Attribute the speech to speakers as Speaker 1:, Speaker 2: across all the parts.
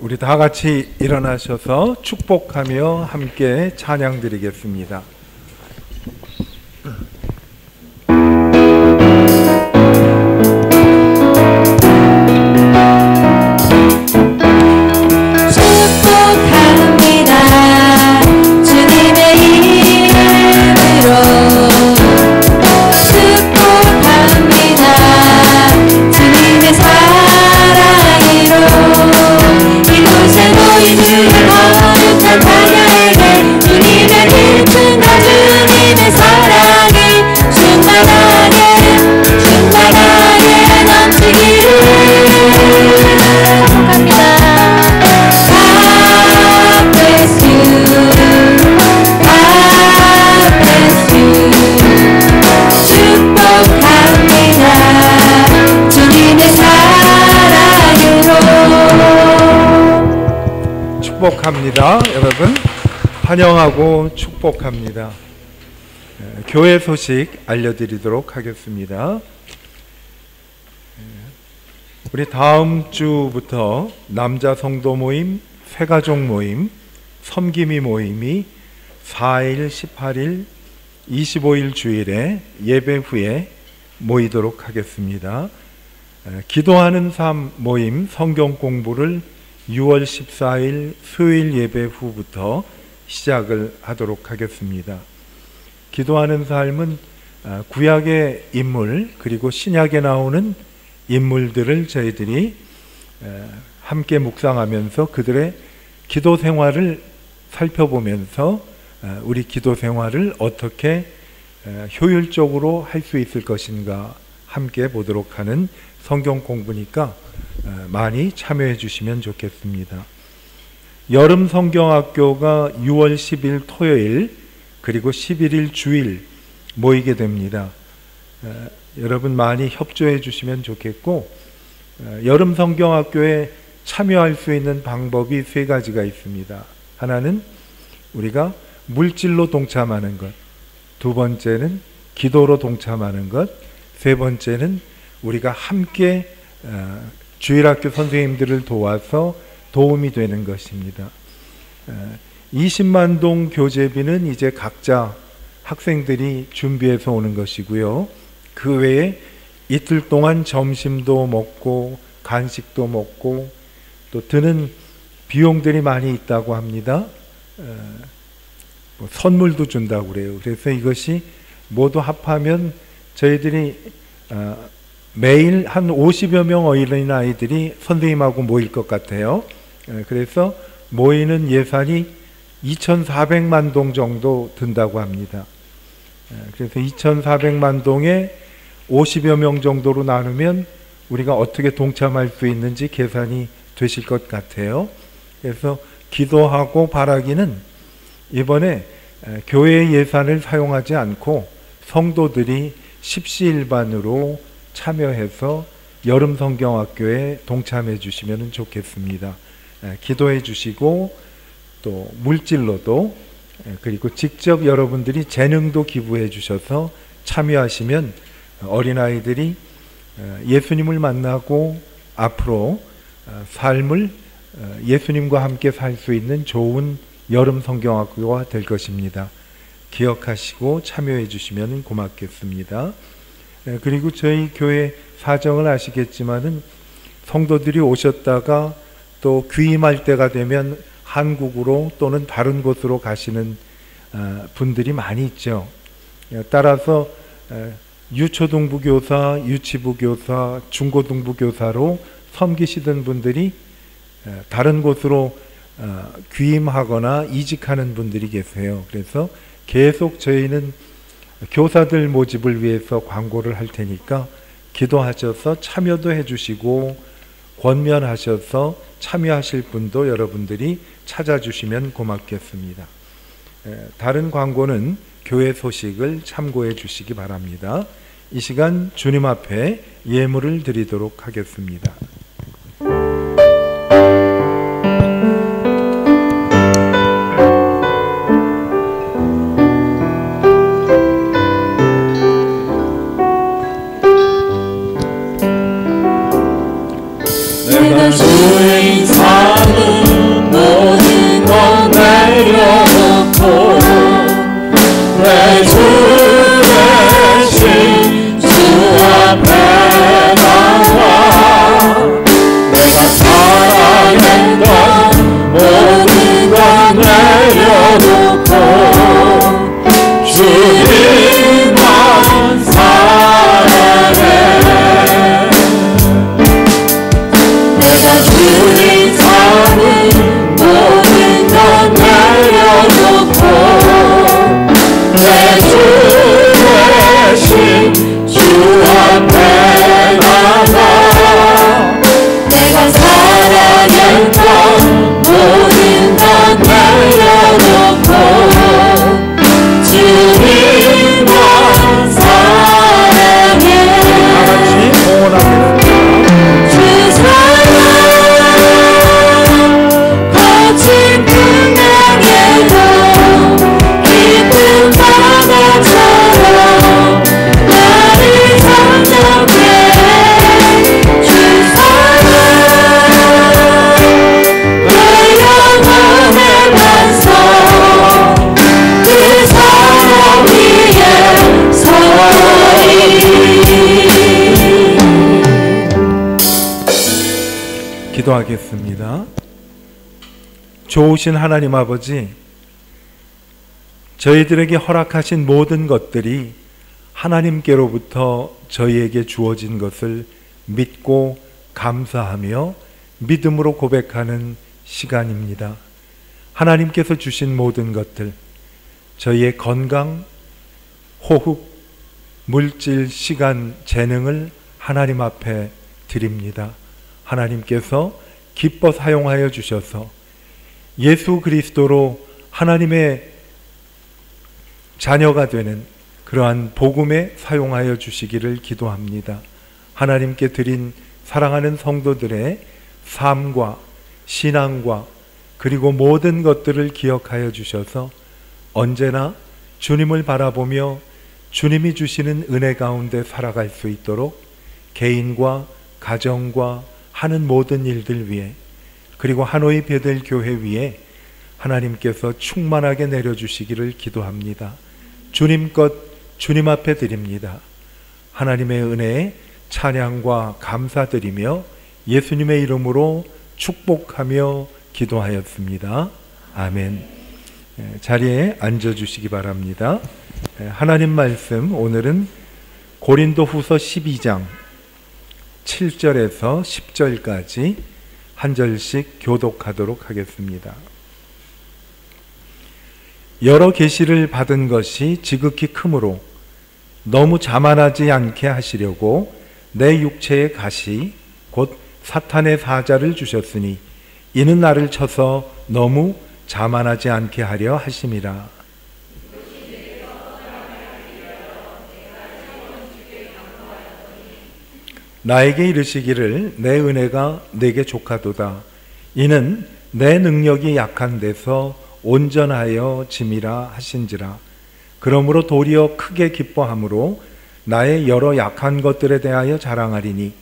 Speaker 1: 우리 다 같이 일어나셔서 축복하며 함께 찬양 드리겠습니다. 축복합니다. 여러분, 환영하고 축복합니다. 교회 소식 알려드리도록 하겠습니다. 우리 다음 주부터 남자 성도 모임, 새가족 모임, 섬김이 모임이 4일, 18일, 25일 주일에 예배 후에 모이도록 하겠습니다. 기도하는 삶 모임 성경 공부를 6월 14일 수요일 예배 후부터 시작을 하도록 하겠습니다. 기도하는 삶은 구약의 인물 그리고 신약에 나오는 인물들을 저희들이 함께 묵상하면서 그들의 기도 생활을 살펴보면서 우리 기도 생활을 어떻게 효율적으로 할 수 있을 것인가 함께 보도록 하는 성경 공부니까 많이 참여해 주시면 좋겠습니다. 여름 성경학교가 6월 10일 토요일 그리고 11일 주일 모이게 됩니다. 여러분 많이 협조해 주시면 좋겠고, 여름 성경학교에 참여할 수 있는 방법이 세 가지가 있습니다. 하나는 우리가 물질로 동참하는 것, 두 번째는 기도로 동참하는 것, 세 번째는 우리가 함께 주일학교 선생님들을 도와서 도움이 되는 것입니다. 20만 동 교재비는 이제 각자 학생들이 준비해서 오는 것이고요. 그 외에 이틀 동안 점심도 먹고 간식도 먹고 또 드는 비용들이 많이 있다고 합니다. 선물도 준다고 그래요. 그래서 이것이 모두 합하면 저희들이 매일 한 50여 명 어린아이들이 선생님하고 모일 것 같아요. 그래서 모이는 예산이 2,400만 동 정도 든다고 합니다. 그래서 2,400만 동에 50여 명 정도로 나누면 우리가 어떻게 동참할 수 있는지 계산이 되실 것 같아요. 그래서 기도하고 바라기는 이번에 교회의 예산을 사용하지 않고 성도들이 십시일반으로 참여해서 여름 성경학교에 동참해 주시면 좋겠습니다. 기도해 주시고 또 물질로도 그리고 직접 여러분들이 재능도 기부해 주셔서 참여하시면 어린아이들이 예수님을 만나고 앞으로 삶을 예수님과 함께 살 수 있는 좋은 여름 성경학교가 될 것입니다. 기억하시고 참여해 주시면 고맙겠습니다. 그리고 저희 교회 사정을 아시겠지만은 성도들이 오셨다가 또 귀임할 때가 되면 한국으로 또는 다른 곳으로 가시는 분들이 많이 있죠. 따라서 유초등부 교사, 유치부 교사, 중고등부 교사로 섬기시던 분들이 다른 곳으로 귀임하거나 이직하는 분들이 계세요. 그래서 계속 저희는 교사들 모집을 위해서 광고를 할 테니까 기도하셔서 참여도 해주시고 권면하셔서 참여하실 분도 여러분들이 찾아주시면 고맙겠습니다. 다른 광고는 교회 소식을 참고해 주시기 바랍니다. 이 시간 주님 앞에 예물을 드리도록 하겠습니다.
Speaker 2: 내가 주의 인상을
Speaker 1: 기도하겠습니다. 좋으신 하나님 아버지, 저희들에게 허락하신 모든 것들이 하나님께로부터 저희에게 주어진 것을 믿고 감사하며 믿음으로 고백하는 시간입니다. 하나님께서 주신 모든 것들, 저희의 건강, 호흡, 물질, 시간, 재능을 하나님 앞에 드립니다. 하나님께서 기뻐 사용하여 주셔서 예수 그리스도로 하나님의 자녀가 되는 그러한 복음에 사용하여 주시기를 기도합니다. 하나님께 드린 사랑하는 성도들의 삶과 신앙과 그리고 모든 것들을 기억하여 주셔서 언제나 주님을 바라보며 주님이 주시는 은혜 가운데 살아갈 수 있도록 개인과 가정과 하는 모든 일들 위해, 그리고 하노이 베델 교회 위에 하나님께서 충만하게 내려주시기를 기도합니다. 주님 것 주님 앞에 드립니다. 하나님의 은혜에 찬양과 감사드리며 예수님의 이름으로 축복하며 기도하였습니다. 아멘. 자리에 앉아주시기 바랍니다. 하나님 말씀, 오늘은 고린도후서 12장 7절에서 10절까지 한 절씩 교독하도록 하겠습니다. 여러 계시를 받은 것이 지극히 크므로 너무 자만하지 않게 하시려고 내 육체의 가시 곧 사탄의 사자를 주셨으니 이는 나를 쳐서 너무 자만하지 않게 하려 하심이라. 나에게 이르시기를 내 은혜가 내게 족하도다. 이는 내 능력이 약한 데서 온전하여 짐이라 하신지라. 그러므로 도리어 크게 기뻐함으로 나의 여러 약한 것들에 대하여 자랑하리니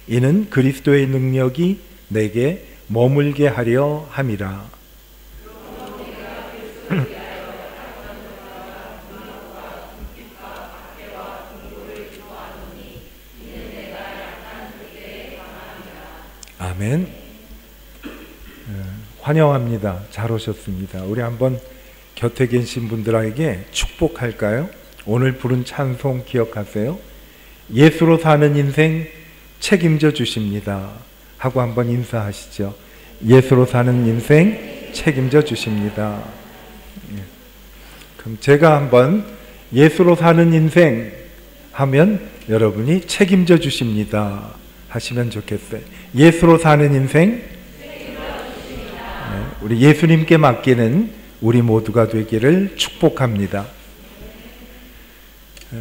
Speaker 1: 이는 그리스도의 능력이 내게 머물게 하려 함이라. 아멘. 환영합니다. 잘 오셨습니다. 우리 한번 곁에 계신 분들에게 축복할까요? 오늘 부른 찬송 기억하세요? 예수로 사는 인생 책임져 주십니다 하고 한번 인사하시죠. 예수로 사는 인생 책임져 주십니다. 그럼 제가 한번 예수로 사는 인생 하면 여러분이 책임져 주십니다 하시면 좋겠어요. 예수로 사는 인생, 우리 예수님께 맡기는 우리 모두가 되기를 축복합니다.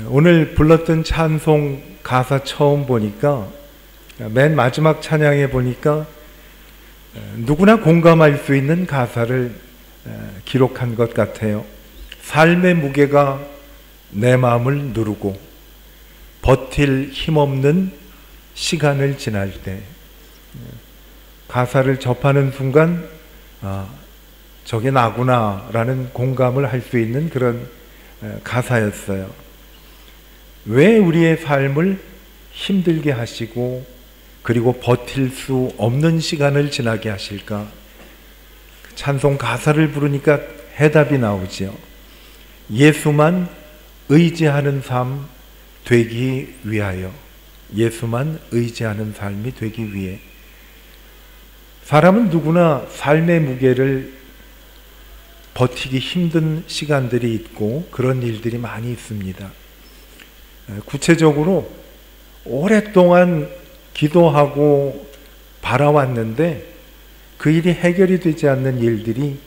Speaker 1: 오늘 불렀던 찬송 가사 처음 보니까, 맨 마지막 찬양에 보니까 누구나 공감할 수 있는 가사를 기록한 것 같아요. 삶의 무게가 내 마음을 누르고 버틸 힘없는 시간을 지날 때, 가사를 접하는 순간 저게 나구나 라는 공감을 할 수 있는 그런 가사였어요. 왜 우리의 삶을 힘들게 하시고 그리고 버틸 수 없는 시간을 지나게 하실까? 찬송 가사를 부르니까 해답이 나오죠. 예수만 의지하는 삶 되기 위하여, 예수만 의지하는 삶이 되기 위해. 사람은 누구나 삶의 무게를 버티기 힘든 시간들이 있고 그런 일들이 많이 있습니다. 구체적으로 오랫동안 기도하고 바라왔는데 그 일이 해결이 되지 않는 일들이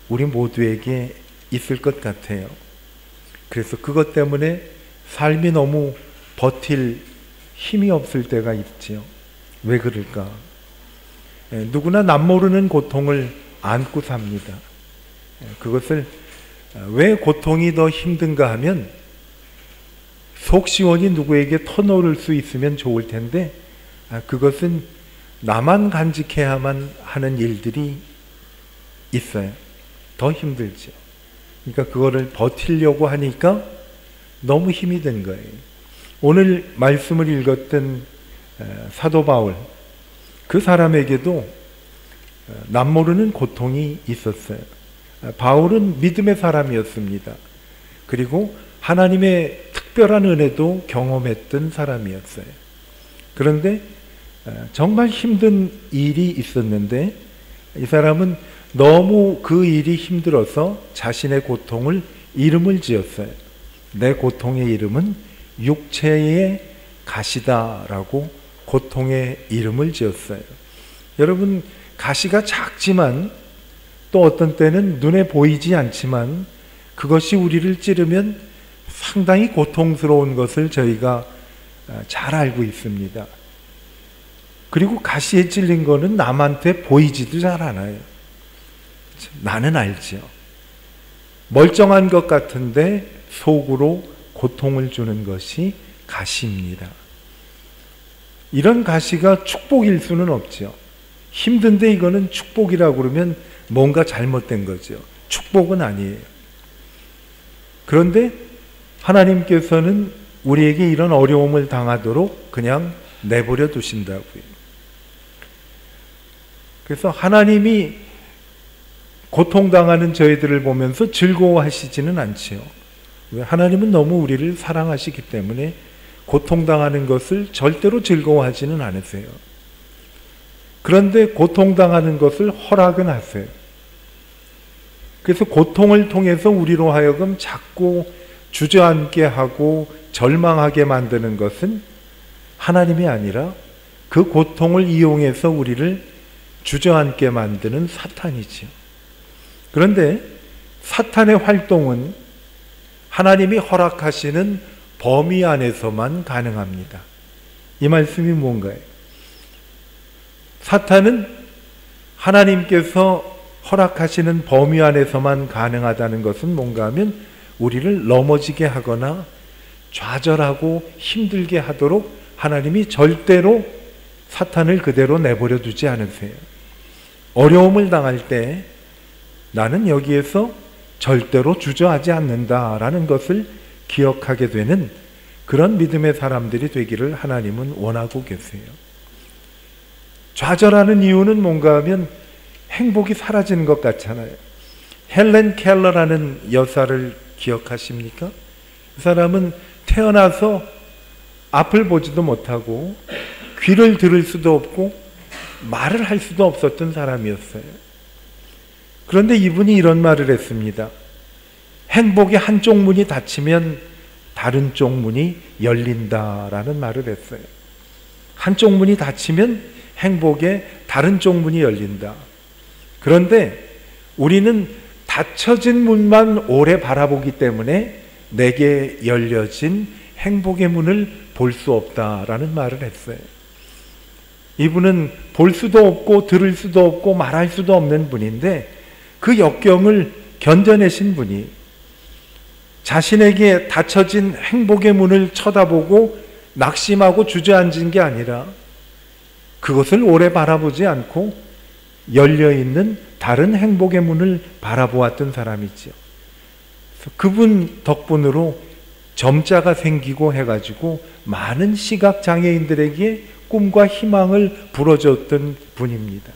Speaker 1: 우리 모두에게 있을 것 같아요. 그래서 그것 때문에 삶이 너무 버틸 힘이 없을 때가 있지요. 왜 그럴까? 누구나 남모르는 고통을 안고 삽니다. 그것을 왜 고통이 더 힘든가 하면 속 시원히 누구에게 터놓을 수 있으면 좋을 텐데 그것은 나만 간직해야만 하는 일들이 있어요. 더 힘들죠. 그러니까 그거를 버티려고 하니까 너무 힘이 든 거예요. 오늘 말씀을 읽었던 사도 바울, 그 사람에게도 남모르는 고통이 있었어요. 바울은 믿음의 사람이었습니다. 그리고 하나님의 특별한 은혜도 경험했던 사람이었어요. 그런데 정말 힘든 일이 있었는데 이 사람은 너무 그 일이 힘들어서 자신의 고통을 이름을 지었어요. 내 고통의 이름은 육체의 가시다라고 고통의 이름을 지었어요. 여러분, 가시가 작지만 또 어떤 때는 눈에 보이지 않지만 그것이 우리를 찌르면 상당히 고통스러운 것을 저희가 잘 알고 있습니다. 그리고 가시에 찔린 거는 남한테 보이지도 잘 않아요. 나는 알죠. 멀쩡한 것 같은데 속으로 고통을 주는 것이 가시입니다. 이런 가시가 축복일 수는 없죠. 힘든데 이거는 축복이라고 그러면 뭔가 잘못된 거죠. 축복은 아니에요. 그런데 하나님께서는 우리에게 이런 어려움을 당하도록 그냥 내버려 두신다고요. 그래서 하나님이 고통당하는 저희들을 보면서 즐거워하시지는 않지요. 왜? 하나님은 너무 우리를 사랑하시기 때문에 고통당하는 것을 절대로 즐거워하지는 않으세요. 그런데 고통당하는 것을 허락은 하세요. 그래서 고통을 통해서 우리로 하여금 자꾸 주저앉게 하고 절망하게 만드는 것은 하나님이 아니라 그 고통을 이용해서 우리를 주저앉게 만드는 사탄이지요. 그런데 사탄의 활동은 하나님이 허락하시는 범위 안에서만 가능합니다. 이 말씀이 뭔가요? 사탄은 하나님께서 허락하시는 범위 안에서만 가능하다는 것은 뭔가 하면 우리를 넘어지게 하거나 좌절하고 힘들게 하도록 하나님이 절대로 사탄을 그대로 내버려 두지 않으세요. 어려움을 당할 때 나는 여기에서 절대로 주저하지 않는다라는 것을 기억하게 되는 그런 믿음의 사람들이 되기를 하나님은 원하고 계세요. 좌절하는 이유는 뭔가 하면 행복이 사라지는 것 같잖아요. 헬렌 켈러라는 여사를 기억하십니까? 그 사람은 태어나서 앞을 보지도 못하고 귀를 들을 수도 없고 말을 할 수도 없었던 사람이었어요. 그런데 이분이 이런 말을 했습니다. 행복의 한쪽 문이 닫히면 다른 쪽 문이 열린다라는 말을 했어요. 한쪽 문이 닫히면 행복의 다른 쪽 문이 열린다. 그런데 우리는 닫혀진 문만 오래 바라보기 때문에 내게 열려진 행복의 문을 볼 수 없다라는 말을 했어요. 이분은 볼 수도 없고 들을 수도 없고 말할 수도 없는 분인데 그 역경을 견뎌내신 분이 자신에게 닫혀진 행복의 문을 쳐다보고 낙심하고 주저앉은 게 아니라 그것을 오래 바라보지 않고 열려있는 다른 행복의 문을 바라보았던 사람이죠. 그분 덕분으로 점자가 생기고 해가지고 많은 시각장애인들에게 꿈과 희망을 불어줬던 분입니다.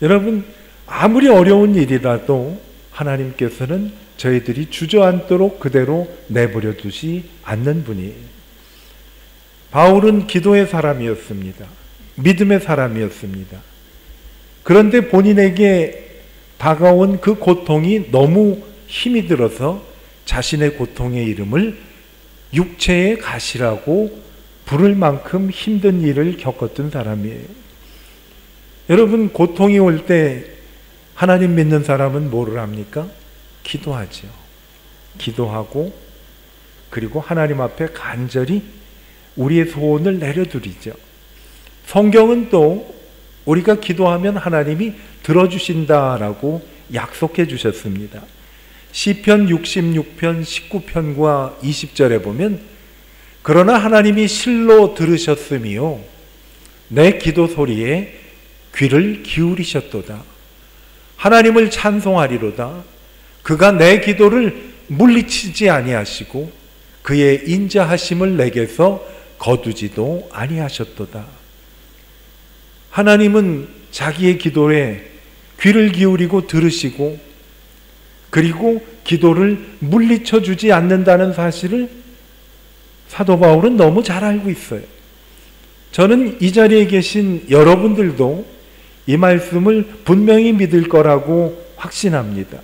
Speaker 1: 여러분, 아무리 어려운 일이라도 하나님께서는 저희들이 주저앉도록 그대로 내버려 두지 않는 분이에요. 바울은 기도의 사람이었습니다. 믿음의 사람이었습니다. 그런데 본인에게 다가온 그 고통이 너무 힘이 들어서 자신의 고통의 이름을 육체의 가시라고 부를 만큼 힘든 일을 겪었던 사람이에요. 여러분, 고통이 올 때 하나님 믿는 사람은 뭐를 합니까? 기도하죠. 기도하고 그리고 하나님 앞에 간절히 우리의 소원을 내려드리죠. 성경은 또 우리가 기도하면 하나님이 들어주신다라고 약속해 주셨습니다. 시편 66편 19편과 20절에 보면 그러나 하나님이 실로 들으셨으며 내 기도 소리에 귀를 기울이셨도다. 하나님을 찬송하리로다. 그가 내 기도를 물리치지 아니하시고 그의 인자하심을 내게서 거두지도 아니하셨도다. 하나님은 자기의 기도에 귀를 기울이고 들으시고 그리고 기도를 물리쳐 주지 않는다는 사실을 사도 바울은 너무 잘 알고 있어요. 저는 이 자리에 계신 여러분들도 이 말씀을 분명히 믿을 거라고 확신합니다.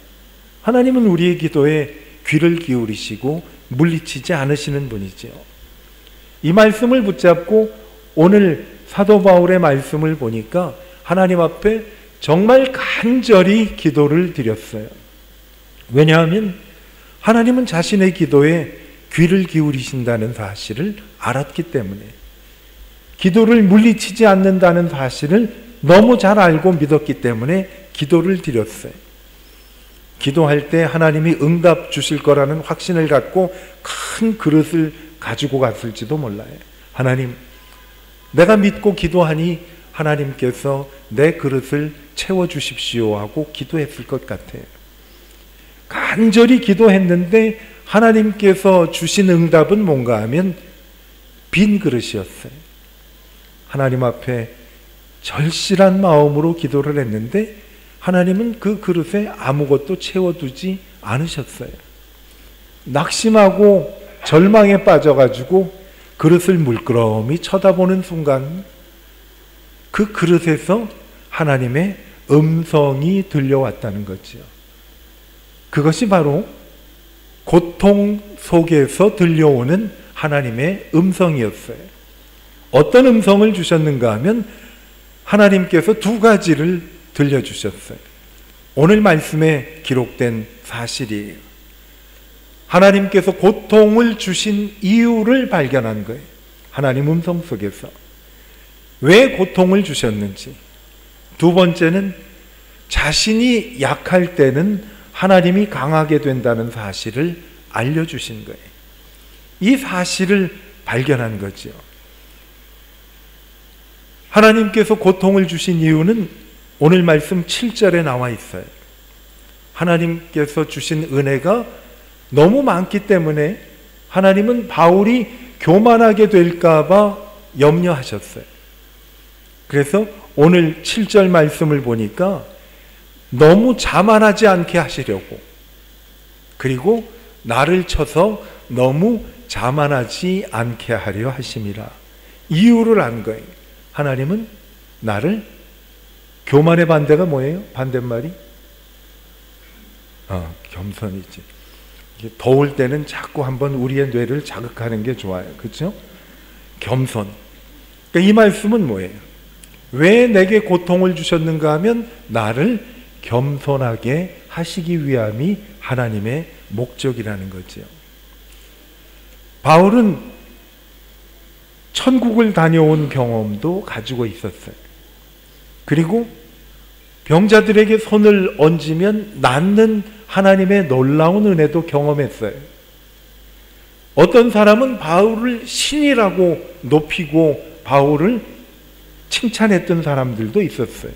Speaker 1: 하나님은 우리의 기도에 귀를 기울이시고 물리치지 않으시는 분이죠. 이 말씀을 붙잡고 오늘 사도 바울의 말씀을 보니까 하나님 앞에 정말 간절히 기도를 드렸어요. 왜냐하면 하나님은 자신의 기도에 귀를 기울이신다는 사실을 알았기 때문에, 기도를 물리치지 않는다는 사실을 너무 잘 알고 믿었기 때문에 기도를 드렸어요. 기도할 때 하나님이 응답 주실 거라는 확신을 갖고 큰 그릇을 가지고 갔을지도 몰라요. 하나님, 내가 믿고 기도하니 하나님께서 내 그릇을 채워주십시오 하고 기도했을 것 같아요. 간절히 기도했는데 하나님께서 주신 응답은 뭔가 하면 빈 그릇이었어요. 하나님 앞에 절실한 마음으로 기도를 했는데 하나님은 그 그릇에 아무것도 채워두지 않으셨어요. 낙심하고 절망에 빠져가지고 그릇을 물끄러미 쳐다보는 순간 그 그릇에서 하나님의 음성이 들려왔다는 거죠. 그것이 바로 고통 속에서 들려오는 하나님의 음성이었어요. 어떤 음성을 주셨는가 하면 하나님께서 두 가지를 들려주셨어요. 오늘 말씀에 기록된 사실이에요. 하나님께서 고통을 주신 이유를 발견한 거예요. 하나님 음성 속에서 왜 고통을 주셨는지. 두 번째는 자신이 약할 때는 하나님이 강하게 된다는 사실을 알려주신 거예요. 이 사실을 발견한 거죠. 하나님께서 고통을 주신 이유는 오늘 말씀 7절에 나와 있어요. 하나님께서 주신 은혜가 너무 많기 때문에 하나님은 바울이 교만하게 될까 봐 염려하셨어요. 그래서 오늘 7절 말씀을 보니까 너무 자만하지 않게 하시려고, 그리고 나를 쳐서 너무 자만하지 않게 하려 하심이라. 이유를 안 거예요. 하나님은 나를, 교만의 반대가 뭐예요? 반대말이? 겸손이지. 더울 때는 자꾸 한번 우리의 뇌를 자극하는 게 좋아요. 그렇죠? 겸손. 그러니까 이 말씀은 뭐예요? 왜 내게 고통을 주셨는가 하면 나를 겸손하게 하시기 위함이 하나님의 목적이라는 거죠. 바울은 천국을 다녀온 경험도 가지고 있었어요. 그리고 병자들에게 손을 얹으면 낫는 하나님의 놀라운 은혜도 경험했어요. 어떤 사람은 바울을 신이라고 높이고 바울을 칭찬했던 사람들도 있었어요.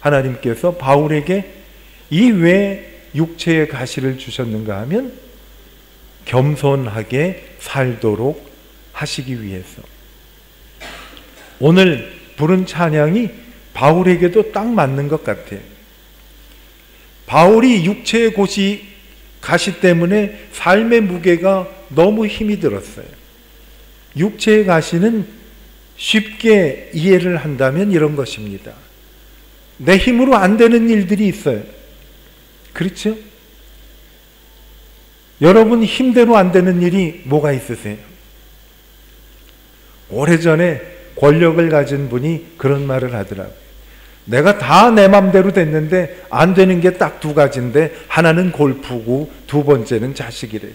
Speaker 1: 하나님께서 바울에게 이 왜 육체의 가시를 주셨는가 하면 겸손하게 살도록 하시기 위해서. 오늘 부른 찬양이 바울에게도 딱 맞는 것 같아요. 바울이 육체의 가시 때문에 삶의 무게가 너무 힘이 들었어요. 육체의 가시는 쉽게 이해를 한다면 이런 것입니다. 내 힘으로 안 되는 일들이 있어요. 그렇죠? 여러분 힘대로 안 되는 일이 뭐가 있으세요? 오래전에 권력을 가진 분이 그런 말을 하더라고요. 내가 다 내 맘대로 됐는데 안 되는 게 딱 두 가지인데 하나는 골프고 두 번째는 자식이래.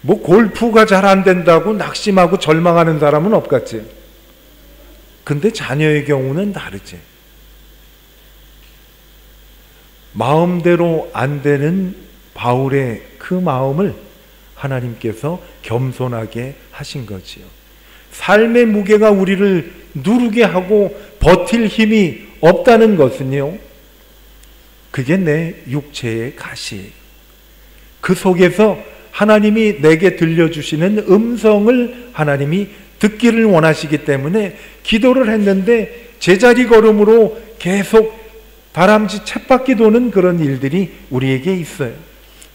Speaker 1: 뭐 골프가 잘 안 된다고 낙심하고 절망하는 사람은 없겠지. 근데 자녀의 경우는 다르지. 마음대로 안 되는 바울의 그 마음을 하나님께서 겸손하게 하신 거지요. 삶의 무게가 우리를 누르게 하고 버틸 힘이 없다는 것은요, 그게 내 육체의 가시예요. 그 속에서 하나님이 내게 들려주시는 음성을 하나님이 듣기를 원하시기 때문에 기도를 했는데 제자리 걸음으로 계속 다람쥐 쳇바퀴 도는 그런 일들이 우리에게 있어요.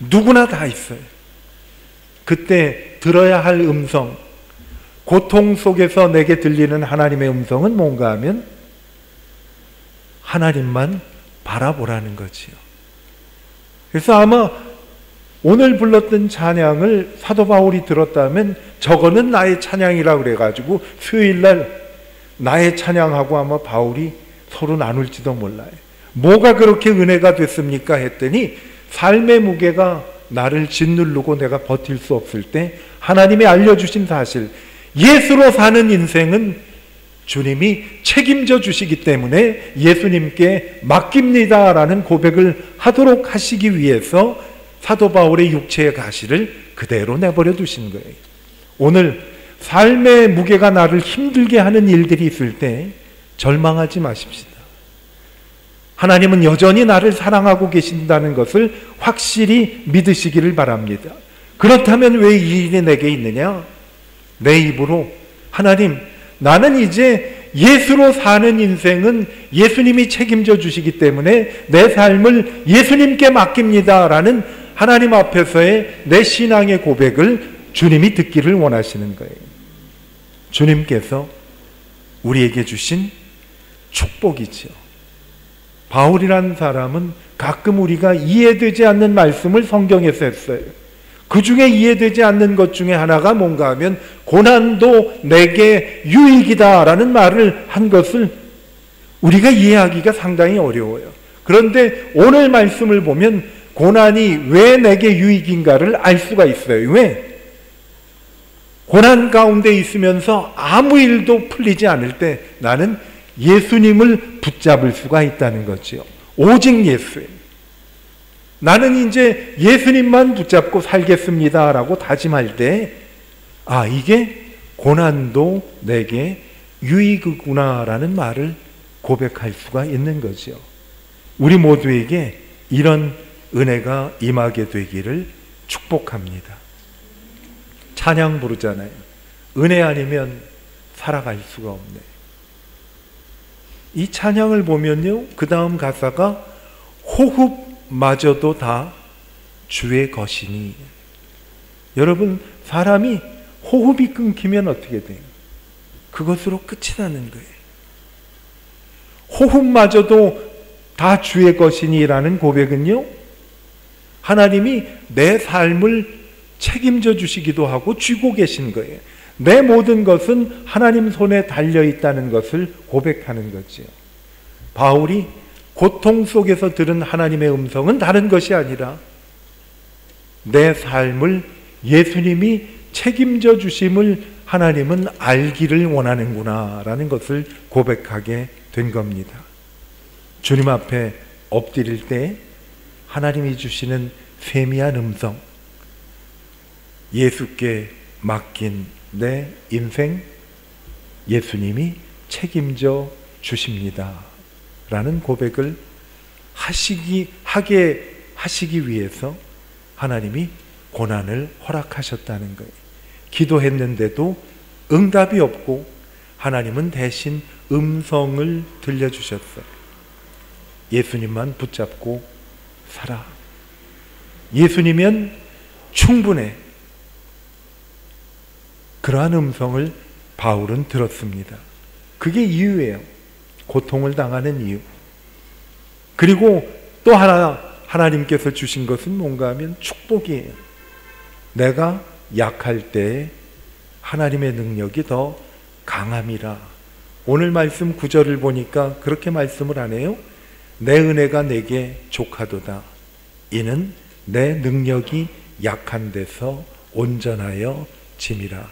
Speaker 1: 누구나 다 있어요. 그때 들어야 할 음성, 고통 속에서 내게 들리는 하나님의 음성은 뭔가 하면 하나님만 바라보라는 거지요. 그래서 아마 오늘 불렀던 찬양을 사도 바울이 들었다면 저거는 나의 찬양이라고 그래가지고 수요일날 나의 찬양하고 아마 바울이 서로 나눌지도 몰라요. 뭐가 그렇게 은혜가 됐습니까? 했더니 삶의 무게가 나를 짓누르고 내가 버틸 수 없을 때 하나님이 알려주신 사실, 예수로 사는 인생은 주님이 책임져 주시기 때문에 예수님께 맡깁니다라는 고백을 하도록 하시기 위해서 사도 바울의 육체의 가시를 그대로 내버려 두신 거예요. 오늘 삶의 무게가 나를 힘들게 하는 일들이 있을 때 절망하지 마십시다. 하나님은 여전히 나를 사랑하고 계신다는 것을 확실히 믿으시기를 바랍니다. 그렇다면 왜 이 일이 내게 있느냐? 내 입으로 하나님, 나는 이제 예수로 사는 인생은 예수님이 책임져 주시기 때문에 내 삶을 예수님께 맡깁니다 라는 하나님 앞에서의 내 신앙의 고백을 주님이 듣기를 원하시는 거예요. 주님께서 우리에게 주신 축복이죠. 바울이라는 사람은 가끔 우리가 이해되지 않는 말씀을 성경에서 했어요. 그 중에 이해되지 않는 것 중에 하나가 뭔가 하면 고난도 내게 유익이다 라는 말을 한 것을 우리가 이해하기가 상당히 어려워요. 그런데 오늘 말씀을 보면 고난이 왜 내게 유익인가를 알 수가 있어요. 왜? 고난 가운데 있으면서 아무 일도 풀리지 않을 때 나는 예수님을 붙잡을 수가 있다는 거지요. 오직 예수님. 나는 이제 예수님만 붙잡고 살겠습니다 라고 다짐할 때 이게 고난도 내게 유익이구나 라는 말을 고백할 수가 있는 거죠. 우리 모두에게 이런 은혜가 임하게 되기를 축복합니다. 찬양 부르잖아요. 은혜 아니면 살아갈 수가 없네. 이 찬양을 보면요, 그 다음 가사가 호흡마저도 다 주의 것이니. 여러분, 사람이 호흡이 끊기면 어떻게 돼요? 그것으로 끝이 나는 거예요. 호흡마저도 다 주의 것이니라는 고백은요, 하나님이 내 삶을 책임져 주시기도 하고 쥐고 계신 거예요. 내 모든 것은 하나님 손에 달려있다는 것을 고백하는 거지요. 바울이 고통 속에서 들은 하나님의 음성은 다른 것이 아니라 내 삶을 예수님이 책임져 주심을 하나님은 알기를 원하는구나 라는 것을 고백하게 된 겁니다. 주님 앞에 엎드릴 때 하나님이 주시는 세미한 음성, 예수께 맡긴 내 인생 예수님이 책임져 주십니다 라는 고백을 하게 하시기 위해서 하나님이 고난을 허락하셨다는 거예요. 기도했는데도 응답이 없고 하나님은 대신 음성을 들려주셨어요. 예수님만 붙잡고 살아. 예수님이면 충분해. 그러한 음성을 바울은 들었습니다. 그게 이유예요. 고통을 당하는 이유. 그리고 또 하나 하나님께서 주신 것은 뭔가 하면 축복이에요. 내가 약할 때 하나님의 능력이 더 강함이라. 오늘 말씀 9절을 보니까 그렇게 말씀을 하네요. 내 은혜가 내게 족하도다. 이는 내 능력이 약한 데서 온전하여 짐이라.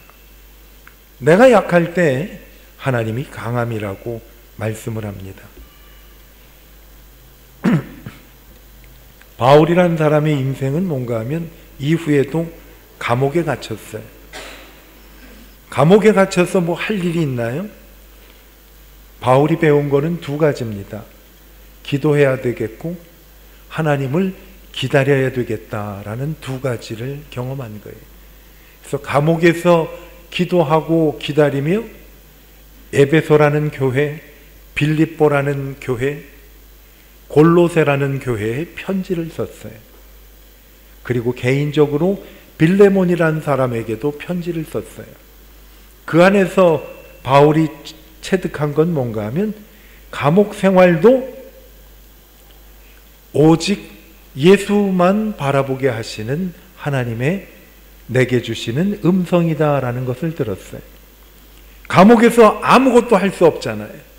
Speaker 1: 내가 약할 때 하나님이 강함이라고 말씀을 합니다. 바울이라는 사람의 인생은 뭔가 하면 이후에도 감옥에 갇혔어요. 감옥에 갇혀서 뭐 할 일이 있나요? 바울이 배운 거는 두 가지입니다. 기도해야 되겠고 하나님을 기다려야 되겠다라는 두 가지를 경험한 거예요. 그래서 감옥에서 기도하고 기다리며 에베소라는 교회, 빌립보라는 교회, 골로새라는 교회에 편지를 썼어요. 그리고 개인적으로 빌레몬이라는 사람에게도 편지를 썼어요. 그 안에서 바울이 체득한 건 뭔가 하면 감옥 생활도 오직 예수만 바라보게 하시는 하나님의 내게 주시는 음성이다라는 것을 들었어요. 감옥에서 아무것도 할 수 없잖아요.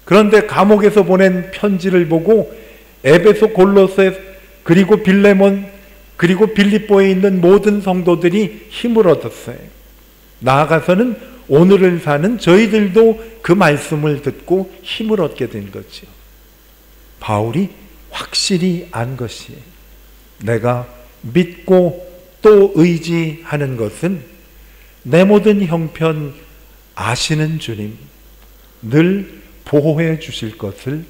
Speaker 1: 그런데 감옥에서 보낸 편지를 보고 에베소, 골로새, 그리고 빌레몬, 그리고 빌립보에 있는 모든 성도들이 힘을 얻었어요. 나아가서는 오늘을 사는 저희들도 그 말씀을 듣고 힘을 얻게 된 거죠. 바울이 확실히 안 것이, 내가 믿고 또 의지하는 것은 내 모든 형편 아시는 주님 늘 보호해 주실 것을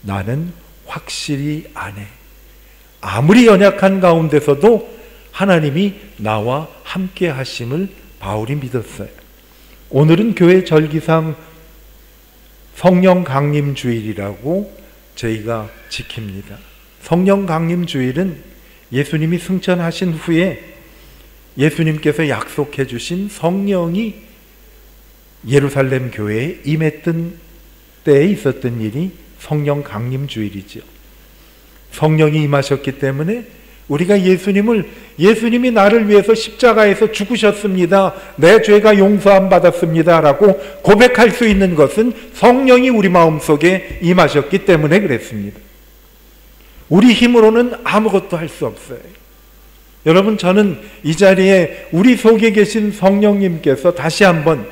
Speaker 1: 나는 확실히 아네. 아무리 연약한 가운데서도 하나님이 나와 함께 하심을 바울이 믿었어요. 오늘은 교회 절기상 성령 강림 주일이라고 저희가 지킵니다. 성령 강림 주일은 예수님이 승천하신 후에 예수님께서 약속해 주신 성령이 예루살렘 교회에 임했던 때에 있었던 일이 성령 강림 주일이죠. 성령이 임하셨기 때문에 우리가 예수님이 나를 위해서 십자가에서 죽으셨습니다, 내 죄가 용서함 받았습니다 라고 고백할 수 있는 것은 성령이 우리 마음속에 임하셨기 때문에 그랬습니다. 우리 힘으로는 아무것도 할 수 없어요. 여러분, 저는 이 자리에 우리 속에 계신 성령님께서 다시 한번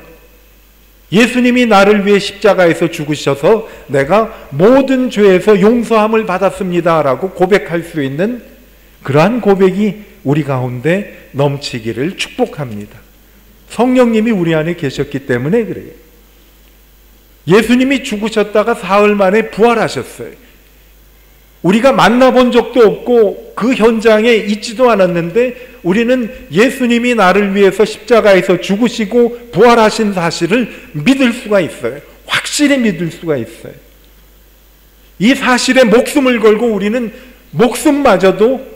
Speaker 1: 예수님이 나를 위해 십자가에서 죽으셔서 내가 모든 죄에서 용서함을 받았습니다 라고 고백할 수 있는 그러한 고백이 우리 가운데 넘치기를 축복합니다. 성령님이 우리 안에 계셨기 때문에 그래요. 예수님이 죽으셨다가 사흘 만에 부활하셨어요. 우리가 만나본 적도 없고 그 현장에 있지도 않았는데 우리는 예수님이 나를 위해서 십자가에서 죽으시고 부활하신 사실을 믿을 수가 있어요. 확실히 믿을 수가 있어요. 이 사실에 목숨을 걸고 우리는 목숨마저도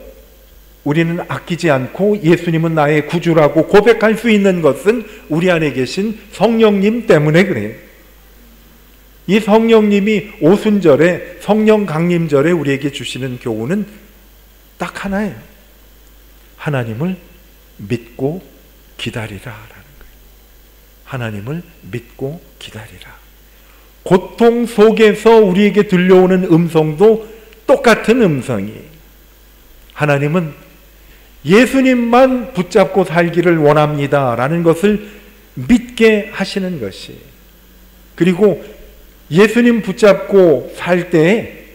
Speaker 1: 우리는 아끼지 않고 예수님은 나의 구주라고 고백할 수 있는 것은 우리 안에 계신 성령님 때문에 그래요. 이 성령님이 오순절에 성령 강림절에 우리에게 주시는 교훈은 딱 하나예요. 하나님을 믿고 기다리라 라는 거예요. 하나님을 믿고 기다리라. 고통 속에서 우리에게 들려오는 음성도 똑같은 음성이에요. 하나님은 예수님만 붙잡고 살기를 원합니다 라는 것을 믿게 하시는 것이에요. 그리고 예수님 붙잡고 살 때에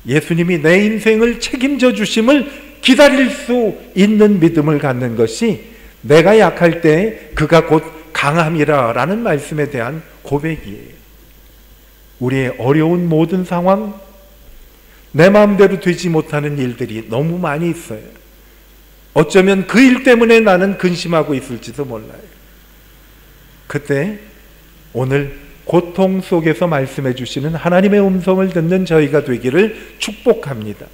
Speaker 1: 예수님이 내 인생을 책임져 주심을 기다릴 수 있는 믿음을 갖는 것이 내가 약할 때 그가 곧 강함이라 라는 말씀에 대한 고백이에요. 우리의 어려운 모든 상황, 내 마음대로 되지 못하는 일들이 너무 많이 있어요. 어쩌면 그 일 때문에 나는 근심하고 있을지도 몰라요. 그때 오늘 고통 속에서 말씀해 주시는 하나님의 음성을 듣는 저희가 되기를 축복합니다.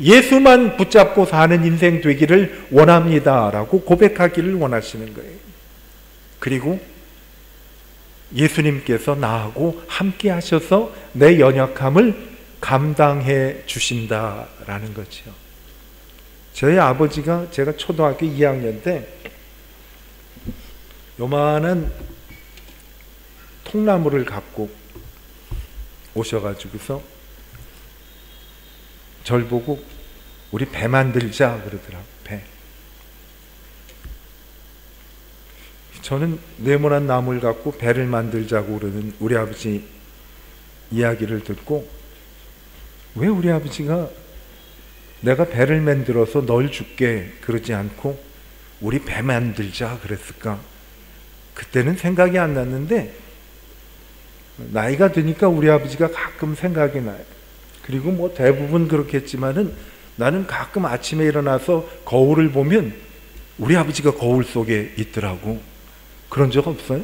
Speaker 1: 예수만 붙잡고 사는 인생 되기를 원합니다 라고 고백하기를 원하시는 거예요. 그리고 예수님께서 나하고 함께 하셔서 내 연약함을 감당해 주신다라는 거죠. 저희 아버지가 제가 초등학교 2학년 때 요만한 통나무를 갖고 오셔가지고서 절 보고 우리 배 만들자 그러더라고요. 배. 저는 네모난 나무를 갖고 배를 만들자고 그러는 우리 아버지 이야기를 듣고 왜 우리 아버지가 내가 배를 만들어서 널 줄게 그러지 않고 우리 배 만들자 그랬을까? 그때는 생각이 안 났는데 나이가 드니까 우리 아버지가 가끔 생각이 나요. 그리고 뭐 대부분 그렇겠지만은 나는 가끔 아침에 일어나서 거울을 보면 우리 아버지가 거울 속에 있더라고. 그런 적 없어요?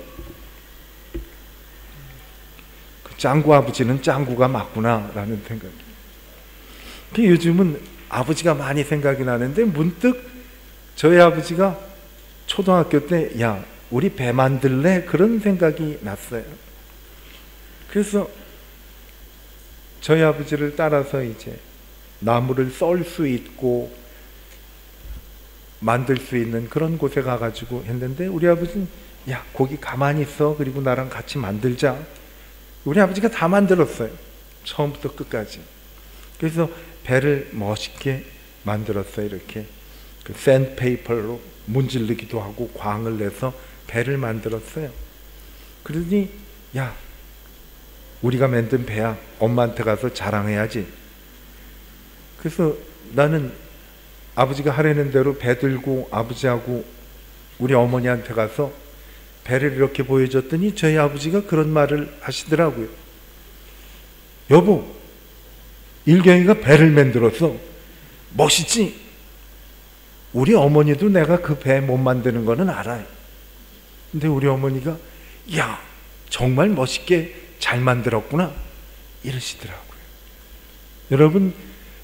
Speaker 1: 그 짱구 아버지는 짱구가 맞구나 라는 생각이. 요즘은 아버지가 많이 생각이 나는데 문득 저희 아버지가 초등학교 때 야 우리 배 만들래? 그런 생각이 났어요. 그래서 저희 아버지를 따라서 이제 나무를 썰 수 있고 만들 수 있는 그런 곳에 가가지고 했는데 우리 아버지는 야 거기 가만히 있어 그리고 나랑 같이 만들자. 우리 아버지가 다 만들었어요. 처음부터 끝까지. 그래서 배를 멋있게 만들었어요. 이렇게 그 샌드페이퍼로 문질르기도 하고 광을 내서 배를 만들었어요. 그러더니 야 우리가 만든 배야 엄마한테 가서 자랑해야지. 그래서 나는 아버지가 하라는 대로 배 들고 아버지하고 우리 어머니한테 가서 배를 이렇게 보여줬더니 저희 아버지가 그런 말을 하시더라고요. 여보, 일경이가 배를 만들었어. 멋있지? 우리 어머니도 내가 그 배 못 만드는 거는 알아요. 근데 우리 어머니가 야, 정말 멋있게 잘 만들었구나 이러시더라고요. 여러분,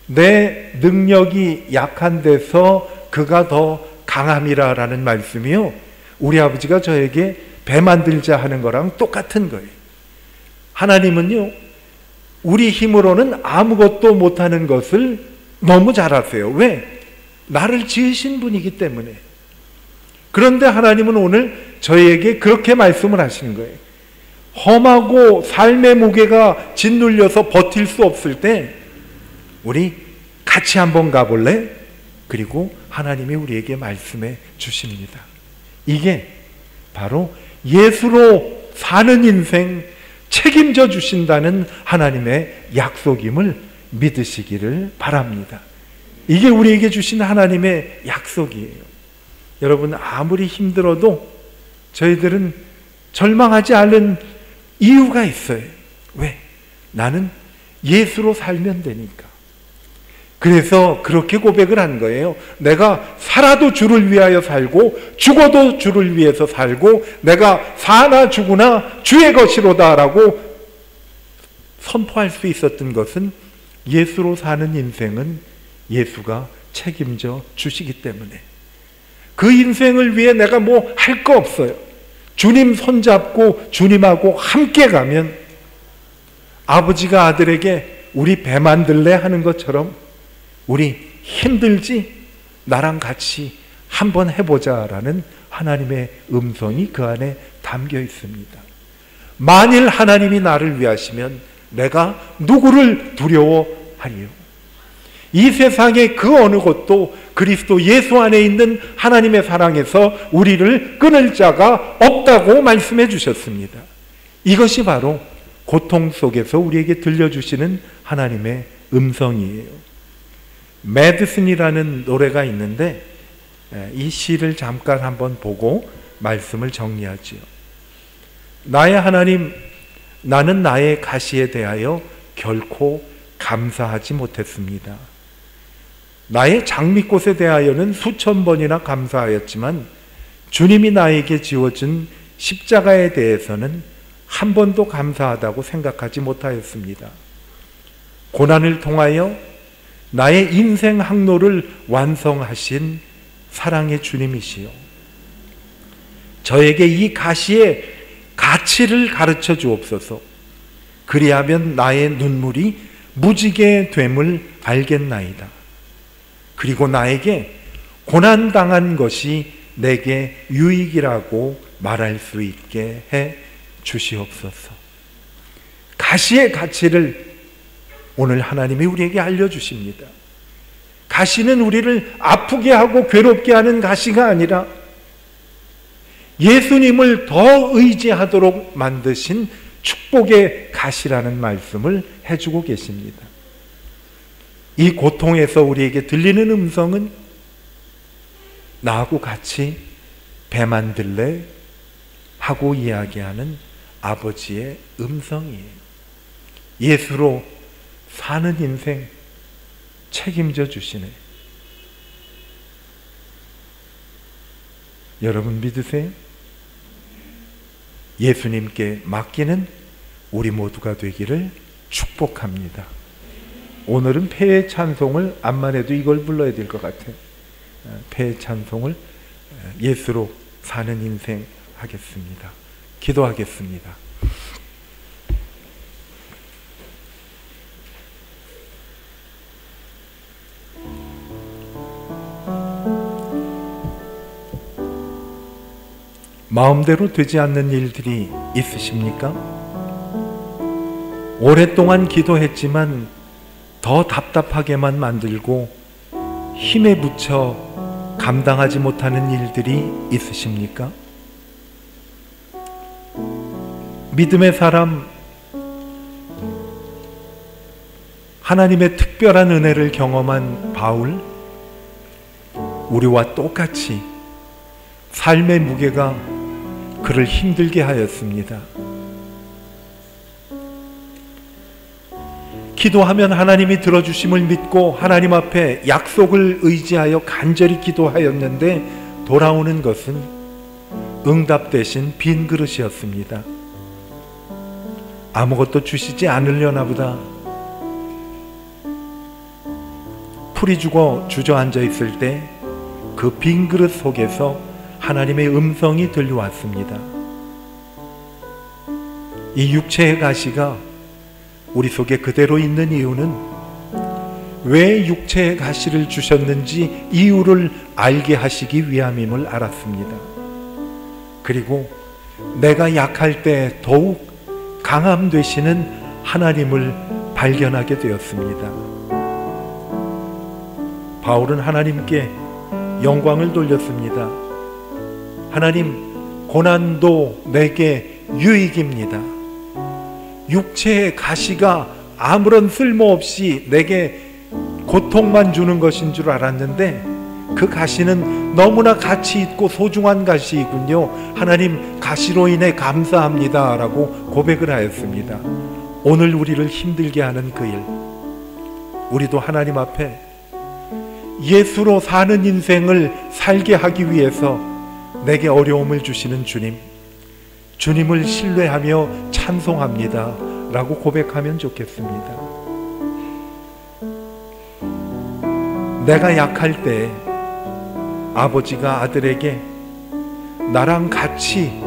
Speaker 1: 내 능력이 약한 데서 그가 더 강함이라라는 말씀이요, 우리 아버지가 저에게 배 만들자 하는 거랑 똑같은 거예요. 하나님은요 우리 힘으로는 아무것도 못하는 것을 너무 잘 아세요. 왜? 나를 지으신 분이기 때문에. 그런데 하나님은 오늘 저희에게 그렇게 말씀을 하시는 거예요. 험하고 삶의 무게가 짓눌려서 버틸 수 없을 때 우리 같이 한번 가볼래? 그리고 하나님이 우리에게 말씀해 주십니다. 이게 바로 예수로 사는 인생 책임져 주신다는 하나님의 약속임을 믿으시기를 바랍니다. 이게 우리에게 주신 하나님의 약속이에요. 여러분, 아무리 힘들어도 저희들은 절망하지 않는 이유가 있어요. 왜? 나는 예수로 살면 되니까. 그래서 그렇게 고백을 한 거예요. 내가 살아도 주를 위하여 살고 죽어도 주를 위해서 살고 내가 사나 죽으나 주의 것이로다 라고 선포할 수 있었던 것은 예수로 사는 인생은 예수가 책임져 주시기 때문에. 그 인생을 위해 내가 뭐 할 거 없어요. 주님 손잡고 주님하고 함께 가면 아버지가 아들에게 우리 배 만들래 하는 것처럼 우리 힘들지? 나랑 같이 한번 해보자라는 하나님의 음성이 그 안에 담겨 있습니다. 만일 하나님이 나를 위하시면 내가 누구를 두려워하리요? 이 세상의 그 어느 것도 그리스도 예수 안에 있는 하나님의 사랑에서 우리를 끊을 자가 없다고 말씀해 주셨습니다. 이것이 바로 고통 속에서 우리에게 들려주시는 하나님의 음성이에요. 메디슨이라는 노래가 있는데 이 시를 잠깐 한번 보고 말씀을 정리하지요. 나의 하나님, 나는 나의 가시에 대하여 결코 감사하지 못했습니다. 나의 장미꽃에 대하여는 수천 번이나 감사하였지만 주님이 나에게 지어준 십자가에 대해서는 한 번도 감사하다고 생각하지 못하였습니다. 고난을 통하여 나의 인생 항로를 완성하신 사랑의 주님이시요, 저에게 이 가시의 가치를 가르쳐 주옵소서. 그리하면 나의 눈물이 무지개 됨을 알겠나이다. 그리고 나에게 고난당한 것이 내게 유익이라고 말할 수 있게 해 주시옵소서. 가시의 가치를 오늘 하나님이 우리에게 알려주십니다. 가시는 우리를 아프게 하고 괴롭게 하는 가시가 아니라 예수님을 더 의지하도록 만드신 축복의 가시라는 말씀을 해주고 계십니다. 이 고통에서 우리에게 들리는 음성은 나하고 같이 배 만들래? 하고 이야기하는 아버지의 음성이에요. 예수로 사는 인생 책임져 주시네. 여러분 믿으세요? 예수님께 맡기는 우리 모두가 되기를 축복합니다. 오늘은 폐의 찬송을 암만 해도 이걸 불러야 될 것 같아요. 폐의 찬송을 예수로 사는 인생 하겠습니다. 기도하겠습니다. 마음대로 되지 않는 일들이 있으십니까? 오랫동안 기도했지만 더 답답하게만 만들고 힘에 부쳐 감당하지 못하는 일들이 있으십니까? 믿음의 사람, 하나님의 특별한 은혜를 경험한 바울, 우리와 똑같이 삶의 무게가 그를 힘들게 하였습니다. 기도하면 하나님이 들어주심을 믿고 하나님 앞에 약속을 의지하여 간절히 기도하였는데 돌아오는 것은 응답 대신 빈 그릇이었습니다. 아무것도 주시지 않으려나 보다. 풀이 죽어 주저앉아 있을 때 그 빈 그릇 속에서 하나님의 음성이 들려왔습니다. 이 육체의 가시가 우리 속에 그대로 있는 이유는 왜 육체의 가시를 주셨는지 이유를 알게 하시기 위함임을 알았습니다. 그리고 내가 약할 때 더욱 강함 되시는 하나님을 발견하게 되었습니다. 바울은 하나님께 영광을 돌렸습니다. 하나님, 고난도 내게 유익입니다. 육체의 가시가 아무런 쓸모없이 내게 고통만 주는 것인 줄 알았는데 그 가시는 너무나 가치 있고 소중한 가시이군요. 하나님, 가시로 인해 감사합니다 라고 고백을 하였습니다. 오늘 우리를 힘들게 하는 그 일, 우리도 하나님 앞에 예수로 사는 인생을 살게 하기 위해서 내게 어려움을 주시는 주님, 주님을 신뢰하며 찬송합니다 라고 고백하면 좋겠습니다. 내가 약할 때 아버지가 아들에게 나랑 같이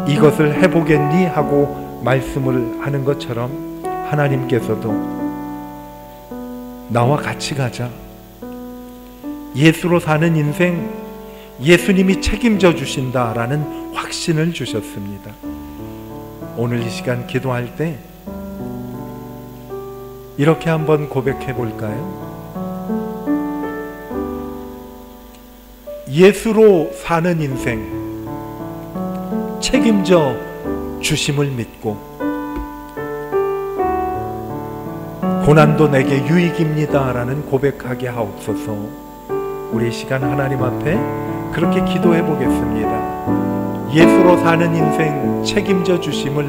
Speaker 1: 이것을 해보겠니? 하고 말씀을 하는 것처럼 하나님께서도 나와 같이 가자. 예수로 사는 인생 예수님이 책임져 주신다라는 확신을 주셨습니다. 오늘 이 시간 기도할 때 이렇게 한번 고백해 볼까요? 예수로 사는 인생 책임져 주심을 믿고 고난도 내게 유익입니다 라는 고백하게 하옵소서. 우리 시간 하나님 앞에 그렇게 기도해 보겠습니다. 예수로 사는 인생 책임져 주심을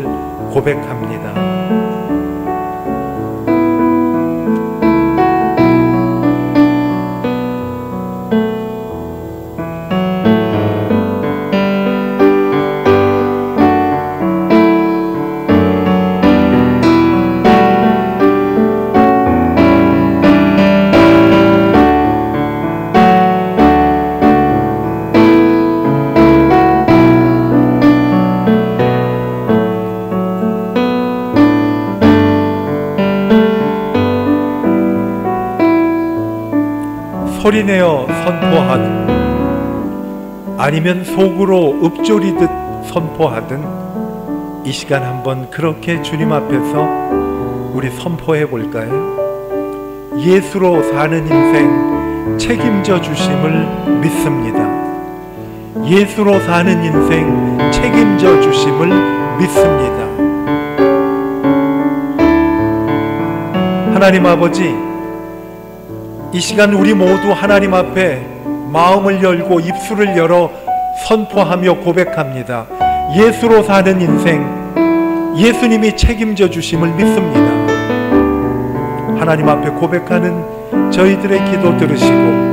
Speaker 1: 고백합니다. 소리내어 선포하든 아니면 속으로 읊조리듯 선포하든 이 시간 한번 그렇게 주님 앞에서 우리 선포해 볼까요? 예수로 사는 인생 책임져 주심을 믿습니다. 예수로 사는 인생 책임져 주심을 믿습니다. 하나님 아버지, 이 시간 우리 모두 하나님 앞에 마음을 열고 입술을 열어 선포하며 고백합니다. 예수로 사는 인생 예수님이 책임져 주심을 믿습니다. 하나님 앞에 고백하는 저희들의 기도 들으시고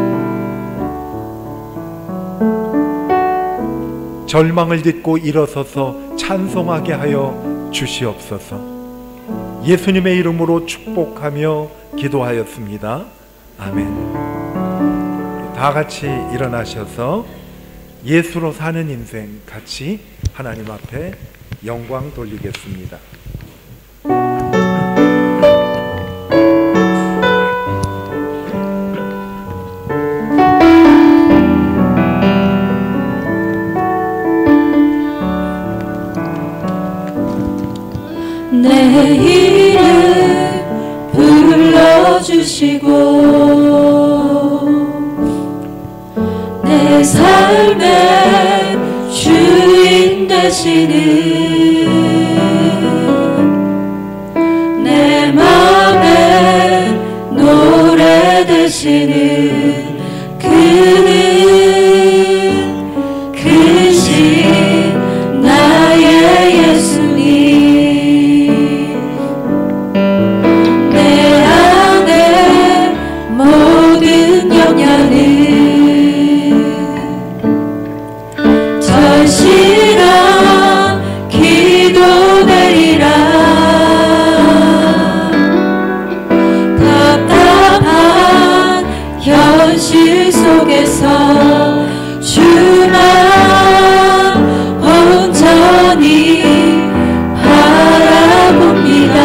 Speaker 1: 절망을 딛고 일어서서 찬송하게 하여 주시옵소서. 예수님의 이름으로 축복하며 기도하였습니다. 아멘. 다 같이 일어나셔서 예수로 사는 인생 같이 하나님 앞에 영광 돌리겠습니다.
Speaker 2: 내 이름 불러주시고 내 삶의 주인 되시는 내 맘에 노래 되시는 그는 크신 나의 예수님 모든 영향은 절실한 기도되리라. 답답한 현실 속에서 주만 온전히 바라봅니다.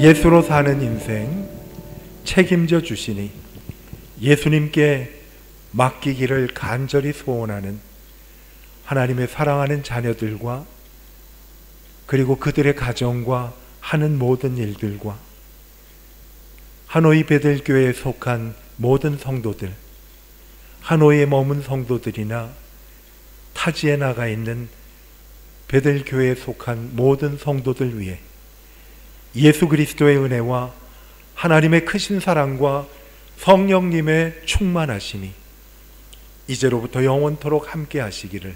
Speaker 1: 예수로 사는 인생 책임져 주시니 예수님께 맡기기를 간절히 소원하는 하나님의 사랑하는 자녀들과 그리고 그들의 가정과 하는 모든 일들과 하노이 베델교회에 속한 모든 성도들, 하노이에 머문 성도들이나 타지에 나가 있는 베델교회에 속한 모든 성도들 위해 예수 그리스도의 은혜와 하나님의 크신 사랑과 성령님의 충만하심이 이제로부터 영원토록 함께 하시기를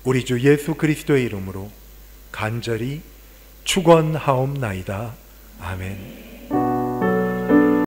Speaker 1: 우리 주 예수 그리스도의 이름으로 간절히 축원하옵나이다. 아멘.